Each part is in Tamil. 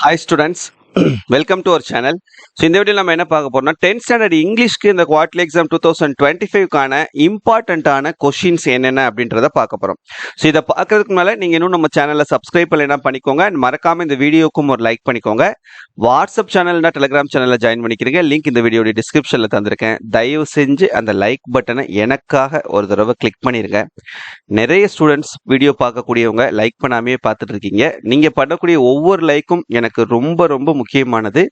Hi students, welcome to our channel. So இந்த வீடியோவில் நம்ம என்ன பார்க்க போறோம்னா 10th ஸ்டாண்டர்ட் இங்கிலீஷ்க்கு இந்த குவார்டர்லி எக்ஸாம் 2025க்கான இம்பார்ட்டண்ட்டான கொஷின்ஸ் என்னென்ன அப்படின்றத பார்க்க போறோம். ஸோ இதை பார்க்கறதுக்கு மேலே நீங்கள் இன்னும் நம்ம சேனலை சப்ஸ்கிரைப் பண்ணலைன்னா பண்ணிக்கோங்க அண்ட் மறக்காம இந்த வீடியோக்கும் ஒரு லைக் பண்ணிக்கோங்க. வாட்ஸ்அப் சேனல்னா டெலிகிராம் சேனலில் ஜாயின் பண்ணிக்கிறீங்க, லிங்க் இந்த வீடியோட டிஸ்கிரிப்ஷனில் தந்திருக்கேன். தயவு செஞ்சு அந்த லைக் பட்டனை எனக்காக ஒரு தடவை கிளிக் பண்ணிருங்க. நிறைய ஸ்டூடெண்ட்ஸ் வீடியோ பார்க்கக்கூடியவங்க லைக் பண்ணாமே பார்த்துட்டு இருக்கீங்க. நீங்கள் பண்ணக்கூடிய ஒவ்வொரு லைக்கும் எனக்கு ரொம்ப ரொம்ப முக்கியமானது.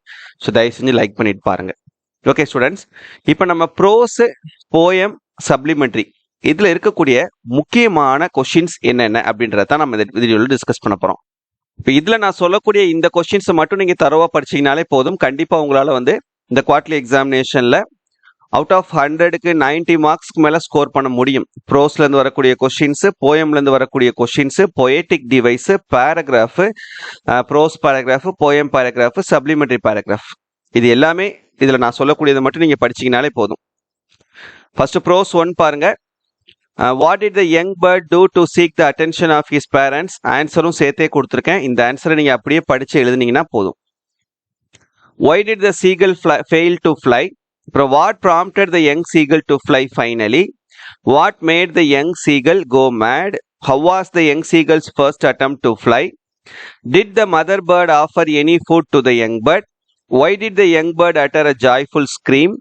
ஸோ தயவு செஞ்சு லைக் பண்ணிட்டு பாருங்க. ஓகே ஸ்டூடெண்ட்ஸ், இப்போ நம்ம ப்ரோஸ், போயம், சப்ளிமெண்ட்ரி இதில் இருக்கக்கூடிய முக்கியமான கொஷின்ஸ் என்னென்ன அப்படின்றத நம்ம இந்த வீடியோவில் டிஸ்கஸ் பண்ண போகிறோம். இப்போ இதில் நான் சொல்லக்கூடிய இந்த கொஷின்ஸை மட்டும் நீங்கள் தரவாக படிச்சீங்கனாலே போதும். கண்டிப்பாக உங்களால் இந்த குவார்டர்லி எக்ஸாமினேஷனில் அவுட் ஆஃப் 100க்கு 90 மார்க்ஸ்க்கு மேலே ஸ்கோர் பண்ண முடியும். ப்ரோஸ்லேருந்து வரக்கூடிய கொஷின்ஸு, போயம்லேருந்து வரக்கூடிய questions, poetic devices, paragraph, prose paragraph, poem paragraph, supplementary paragraph, இது எல்லாமே இதில் நான் சொல்லக்கூடியதை மட்டும் நீங்கள் படிச்சிங்கனாலே போதும். ஃபர்ஸ்ட் ப்ரோஸ் 1 பாருங்க. What did the young bird do to seek the attention of his parents? ஆன்சரும் சேர்த்தே கொடுத்துருக்கேன். இந்த ஆன்சரை நீங்கள் அப்படியே படித்து எழுதுனீங்கன்னா போதும். Why did the seagull fail to fly? அப்புறம் what prompted the young seagull to fly finally? What made the young seagull go mad? How was the young seagull's first attempt to fly? Did the mother bird offer any food to the young bird? Why did the young bird utter a joyful scream?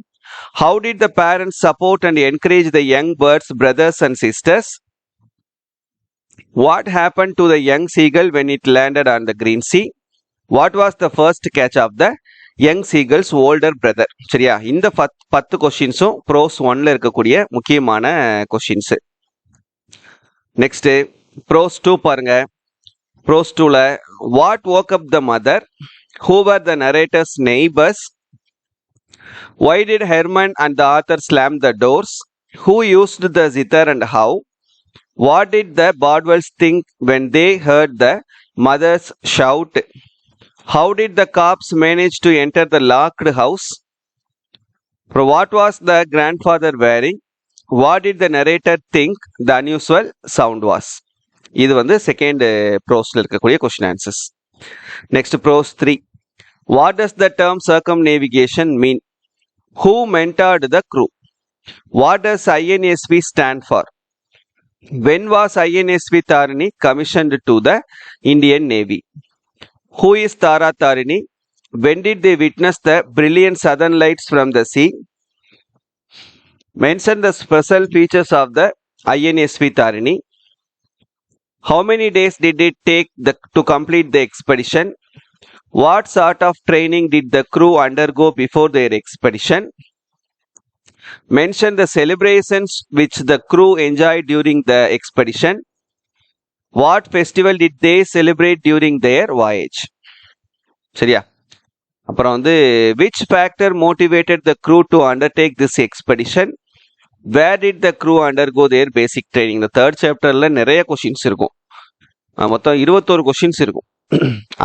How did the parents support and encourage the young bird's brothers and sisters? What happened to the young seagull when it landed on the green sea? What was the first catch of the young seagull's older brother? சரியா, இந்த 10 கொஸ்டின்ஸும் ப்ரோஸ் 1ல இருக்கக்கூடிய முக்கியமான கொஸ்டின்ஸ். நெக்ஸ்ட் ப்ரோஸ் 2 பாருங்க. ப்ரோஸ் 2ல what woke up the mother? Who were the narrator's neighbors? Why did Herman and the author slam the doors? Who used the zither and how? What did the Bardwells think when they heard the mother's shout? How did the cops manage to enter the locked house? What was the grandfather wearing? What did the narrator think the unusual sound was? இது செகண்ட் ப்ரோஸ்ல இருக்கக்கூடிய question answers. Next, prose 3. What does the term circumnavigation mean? Who mentored the crew? What does INSV stand for? When was INSV Tarini commissioned to the Indian Navy? Who is Tara Tarini? When did they witness the brilliant southern lights from the sea? Mention the special features of the INSV Tarini. How many days did it take to complete the expedition? What sort of training did the crew undergo before their expedition? Mention the celebrations which the crew enjoyed during the expedition. What festival did they celebrate during their voyage? சரியா, அப்புறம் which factor motivated the crew to undertake this expedition? Where did the crew undergo their basic training? இந்த தேர்ட் சாப்டர்ல நிறைய கொஸ்டின்ஸ் இருக்கும். மொத்தம் 21 கொஸ்டின்ஸ் இருக்கும்.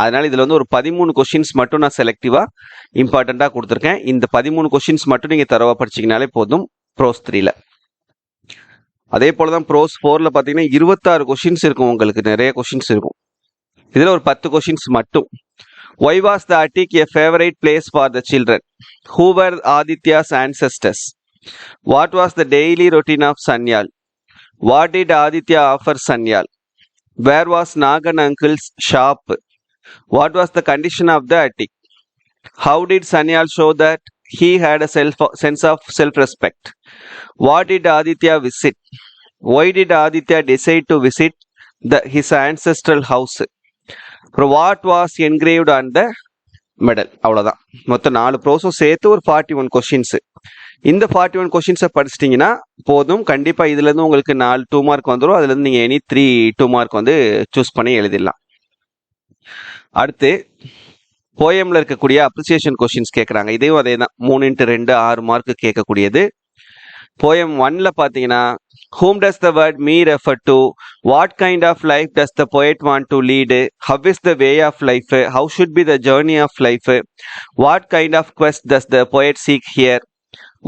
அதனால இதுல ஒரு 13 கொஸ்டின்ஸ் மட்டும் நான் செலக்டிவா இம்பார்ட்டண்டா கொடுத்துருக்கேன். இந்த 13 கொஸ்டின்ஸ் மட்டும் நீங்க தரவா படிச்சீங்கனாலே போதும் ப்ரோஸ் 3ல. அதே போலதான் ப்ரோஸ் 4ல பாத்தீங்கன்னா 26 கொஸ்டின்ஸ் இருக்கும். உங்களுக்கு நிறைய கொஸ்டின்ஸ் இருக்கும். இதுல ஒரு 10 கொஸ்டின்ஸ் மட்டும். Why was the Attic a favorite place for the children? Who were Aditya's ancestors? What was the daily routine of Sanyal? What did Aditya offer Sanyal? Where was Nagan uncle's shop? What was the condition of the attic? How did Sanyal show that he had a sense of self-respect? What did Aditya visit? Why did Aditya decide to visit his ancestral house? What was engraved on the medal? அவ்வளோதான். மொத்தம் 4 ப்ரோஸும் சேர்த்து ஒரு 41 கொஸ்டின்ஸ். இந்த 41 கொஸ்டின்ஸை படிச்சிட்டிங்கன்னா போதும். கண்டிப்பாக இதுலேருந்து உங்களுக்கு 4 2 மார்க் வந்துடும். அதுலேருந்து நீங்கள் எனி 3 2 மார்க் சூஸ் பண்ணி எழுதிடலாம். அடுத்து போயமில் இருக்கக்கூடிய அப்ரிசியேஷன் கொஸ்டின்ஸ் கேட்குறாங்க. இதையும் அதே தான், 3x2 6 மார்க் கேட்கக்கூடியது. போயம் 1ல பார்த்தீங்கன்னா whom does the word me refer to? What kind of life does the poet want to lead? How is the way of life? How should be the journey of life? What kind of quest does the poet seek here?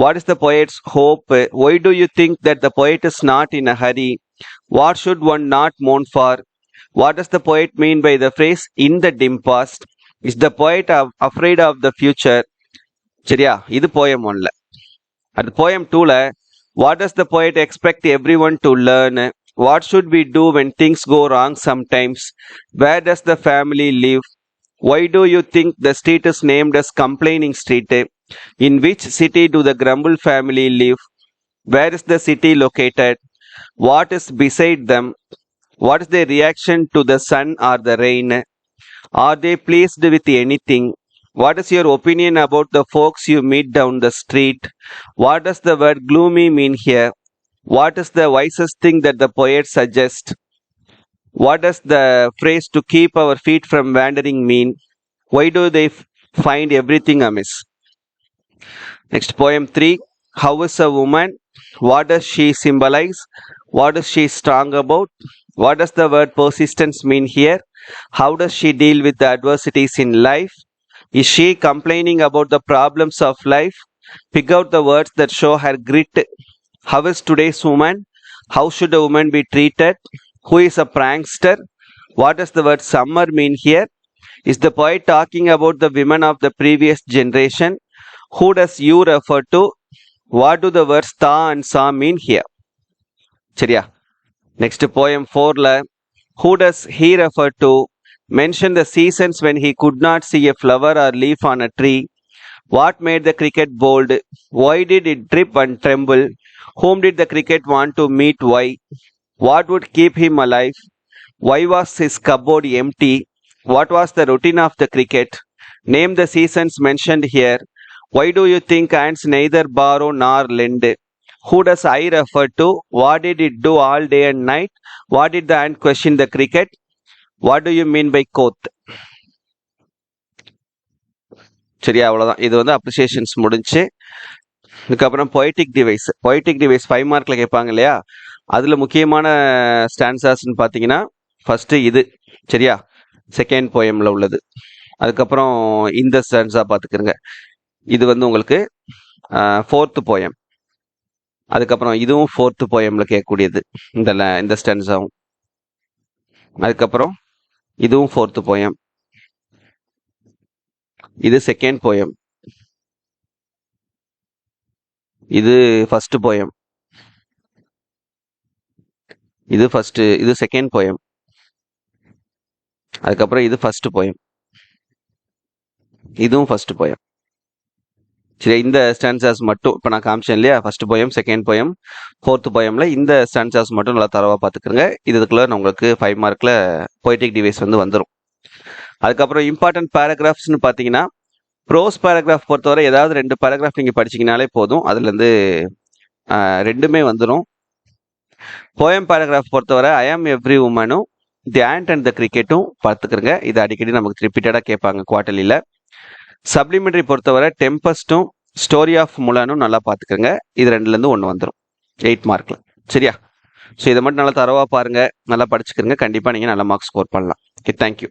What is the poet's hope? Why do you think that the poet is not in a hurry? What should one not mourn for? What does the poet mean by the phrase in the dim past? Is the poet afraid of the future? சரியா, இது போயம் 1ல. அது poem 2ல, what does the poet expect everyone to learn? What should we do when things go wrong sometimes? Where does the family live? Why do you think the street is named as Complaining Street? In which city do the Grumble family live? Where is the city located? What is beside them? What is their reaction to the sun or the rain? Are they pleased with anything? What is your opinion about the folks you meet down the street? What does the word gloomy mean here? What is the wisest thing that the poet suggests? What does the phrase to keep our feet from wandering mean? Why do they find everything amiss? Next, poem 3. How is a woman? What does she symbolize? What is she strong about? What does the word persistence mean here? How does she deal with the adversities in life? Is she complaining about the problems of life? Pick out the words that show her grit. How is today's woman? How should a woman be treated? Who is a prankster? What does the word summer mean here? Is the poet talking about the women of the previous generation? Who does you refer to? What do the words tha and sa mean here? சரியா, next poem 4ல, who does he refer to? Mention the seasons when he could not see a flower or leaf on a tree. What made the cricket bold? Why did it trip and tremble? Whom did the cricket want to meet? Why? What would keep him alive? Why was his cupboard empty? What was the routine of the cricket? Name the seasons mentioned here. Why do you think ants neither borrow nor lend? Who does I refer to? What did it do all day and night? What did the ant question the cricket? What do you mean by quoth? சரியா, அவ்வளோதான். இது வந்து அப்ரிசியேஷன்ஸ் முடிஞ்சு. இதுக்கப்புறம் பொய்டிக் டிவைஸ். பொய்டிக் டிவைஸ் 5 மார்க்கில் கேட்பாங்க இல்லையா, அதில் முக்கியமான ஸ்டான்சாஸ்ன்னு பார்த்தீங்கன்னா ஃபஸ்ட்டு இது சரியா, செகண்ட் போயமில் உள்ளது. அதுக்கப்புறம் இந்த ஸ்டான்ஸாக பார்த்துக்கிறங்க, இது வந்து உங்களுக்கு 4th போயம். அதுக்கப்புறம் இதுவும் 4th போயமில் கேட்கக்கூடியது இந்த ஸ்டான்ஸாகவும். அதுக்கப்புறம் இதுவும் 4th போயம். இது செகண்ட் போயம். இது ஃபர்ஸ்ட் போயம். இது செகண்ட் போயம். அதுக்கப்புறம் இது ஃபர்ஸ்ட் போயம். இதுவும் ஃபர்ஸ்ட் போயம். சரி, இந்த ஸ்டான்சாஸ் மட்டும் இப்போ நான் காமிச்சேன் இல்லையா, first poem, second poem, 4th போயமில் இந்த ஸ்டான்சாஸ் மட்டும் நல்லா தரவாக பார்த்துக்கிறேங்க. இதுக்குள்ள நான் உங்களுக்கு 5 மார்க்கில் பொய்டிக் டிவைஸ் வந்து வந்துடும். அதுக்கப்புறம் இம்பார்ட்டன்ட் பேராகிராஃப்ஸ்னு பார்த்தீங்கன்னா, ப்ரோஸ் பேராகிராஃப் பொறுத்தவரை ஏதாவது 2 பேராகிராஃப் நீங்கள் படிச்சிங்கனாலே போதும், அதுலேருந்து 2மே வந்துடும். போயம் பேராகிராஃப் பொறுத்தவரை ஐ ஆம் எவ்ரி உமனும் தி ஆண்ட் அண்ட் த கிரிக்கெட்டும் பார்த்துக்கிறங்க. இது அடிக்கடி நமக்கு ரிப்பீட்டடாக கேட்பாங்க குவார்டர்லியில். சப்ளிமெண்ட்ரி பொறுத்தவரை டெம்பஸ்ட்டும் ஸ்டோரி ஆஃப் முலானும் நல்லா பார்த்துக்கோங்க. இது 2லேருந்து 1 வந்துடும் 8 மார்க்கில். சரியா, ஸோ இதை மட்டும் நல்லா தரவாக பாருங்கள், நல்லா படிச்சுக்கிறங்க. கண்டிப்பாக நீங்கள் நல்ல மார்க்ஸ் ஸ்கோர் பண்ணலாம். Okay, thank you.